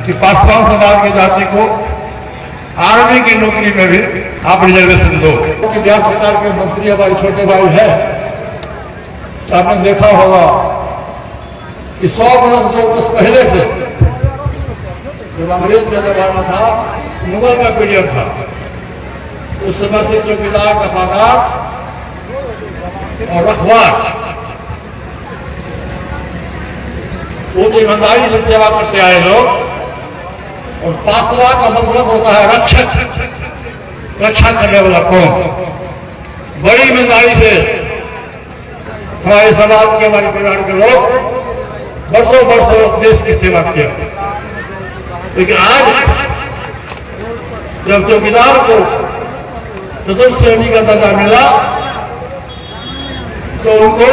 कि पासवान समाज की जाति को आर्मी की नौकरी में भी आप रिजर्वेशन दो। बिहार सरकार के मंत्री हमारे छोटे भाई है, तो आपने देखा होगा कि 100 वर्ष 2 वर्ष पहले से जब अंग्रेज का जमाना था, मुगल का पीरियड था, उस समय से चौकीदार, दफादार और रखवार वो ईमानदारी से सेवा करते आए लोग। और पासवान का मतलब होता है रक्षक, रक्षा करने वाला कौन। बड़ी ईमानदारी से हमारे समाज के, हमारे परिवार के लोग वर्षों वर्षों देश की सेवा किया। लेकिन आज जब चौकीदार को चतुर्थ श्रेणी का दर्जा मिला तो उनको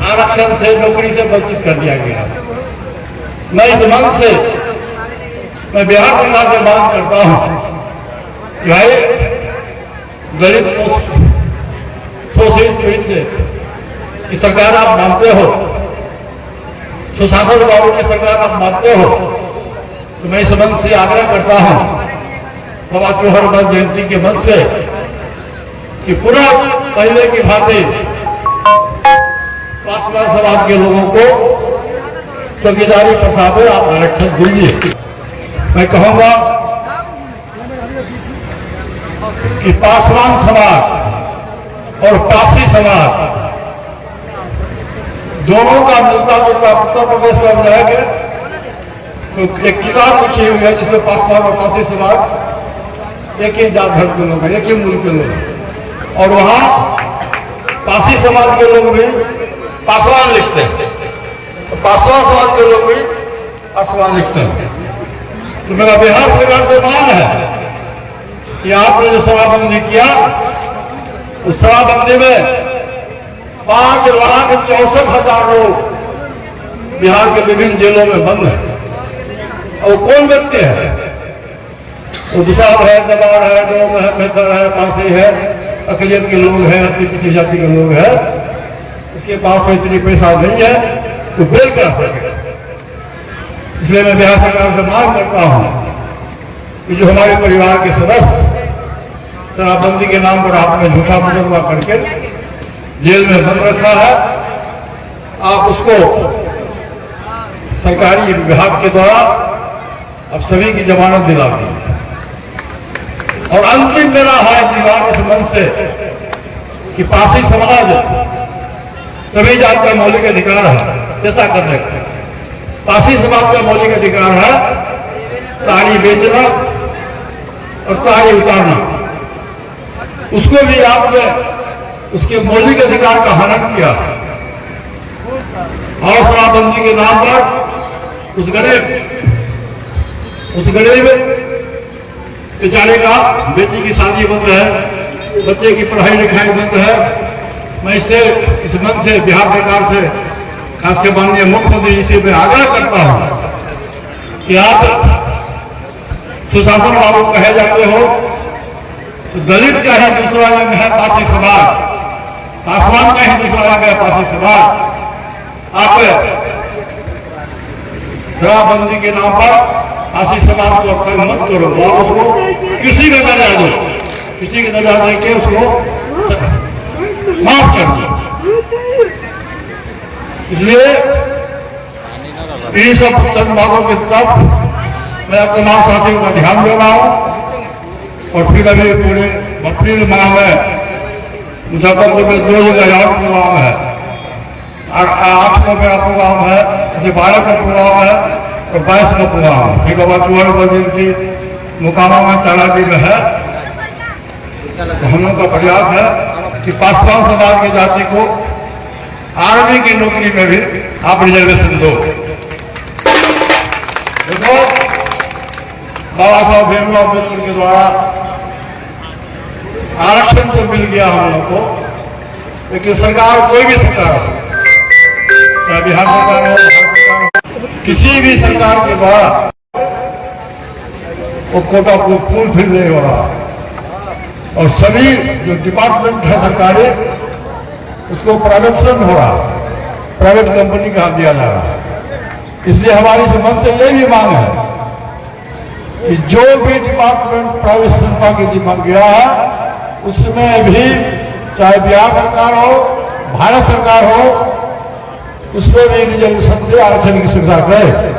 आरक्षण से, नौकरी से वंचित कर दिया गया। मैं इस मंच से, मैं बिहार सरकार से मांग करता हूं कि भाई दलित शोषित पीड़ित की सरकार आप मानते हो, सुशासन बाबू की सरकार आप मानते हो, तो मैं इस मंच से आग्रह करता हूं बाबा चौहर जयंती के मंच से कि पुनः पहले की भांति पासवान समाज के लोगों को चौकीदारी प्रथा में आप आरक्षण दीजिए। मैं कहूंगा कि पासवान समाज और पासी समाज दोनों का मिलता जुलता उत्तर प्रदेश का विधायक है, तो एक किताब लिखी हुई है जिसमें पासवान और पासी समाज एक ही जात धर्म के लोग हैं, एक ही मूल के लोग हैं। और वहां पासी समाज के लोग भी पासवान लिखते हैं, तो पासवान समाज के लोग भी पासवान लिखते हैं। तो मेरा बिहार सरकार से मांग है कि आपने जो शराबबंदी किया, उस शराबबंदी में 5,64,000 लोग बिहार के विभिन्न जेलों में बंद हैं। और कौन व्यक्ति है? वो दुसार है, दबाड़ है, डोम है, मेहतर है, फांसी है, अकलियत के लोग हैं, अपनी पिछड़ी जाति के लोग हैं, उसके पास में इतनी पैसा नहीं है तो बेल कर सके। इसलिए मैं बिहार सरकार से मांग करता हूं कि जो हमारे परिवार के सदस्य शराबबंदी के नाम पर आपने झूठा मुकदमा करके जेल में बंद रखा है, आप उसको सरकारी विभाग के द्वारा अब सभी की जमानत दिला दी। और अंतिम मेरा है दीवार इस मन से कि पासी समाज सभी जात का मौलिक अधिकार है ऐसा करने का। पासी समाज का मौलिक अधिकार है ताड़ी बेचना और ताड़ी उतारना। उसको भी आपने उसके मौलिक अधिकार का हनन किया और शराबबंदी के नाम पर उस गरीब बेचारे का बेटी की शादी बंद है, बच्चे की पढ़ाई लिखाई बंद है। मैं इससे इस मंच से बिहार सरकार से, खासकर माननीय मुख्यमंत्री जी से मैं आग्रह करता हूं कि आप सुशासन बाबू कहे जाते हो, तो दलित का ही दूसरा रंग है पासी समाज, पासवान का ही दूसरा रंग है पासी समाज। आप शराबबंदी के नाम पर पासी समाज को तंग मत करो, और उसको किसी का दर्जा दो, किसी का दर्जा देके उसको माफ कर दो। इसलिए इन सब चंद बातों के तब मैं तमाम साथियों का ध्यान दे रहा हूं। और फिर अभी पूरे अप्रैल माह में मुजफ्फरपुर में 2 जगह और प्रोग्राम है, और 8 को मेरा प्रोग्राम है, 12 का प्रोग्राम है और 22 का प्रोग्राम है। फिर बाबा चौहर जयंती मुकामा में चाराडी में है। तो हम लोग का प्रयास है कि पासवान समाज की जाति को आर्मी की नौकरी में भी आप रिजर्वेशन दो। देखो, बाबा साहब भीमराव अम्बेडकर के द्वारा आरक्षण तो मिल गया हम लोग को, लेकिन सरकार, कोई भी सरकार हो, चाहे बिहार सरकार हो, किसी भी सरकार के द्वारा वो कोटा को फुलफिल नहीं हो रहा। और सभी जो डिपार्टमेंट है सरकारी, उसको प्राइवेटाइजेशन हो रहा, प्राइवेट कंपनी का दिया जा रहा है। इसलिए हमारी इस मंच से ये भी मांग है कि जो भी डिपार्टमेंट प्राइवेट संस्था के जिम्मा गिरा है उसमें भी चाहे बिहार सरकार हो, भारत सरकार हो, उसमें भी रिजर्वेशन से आरक्षण की सुविधा करे।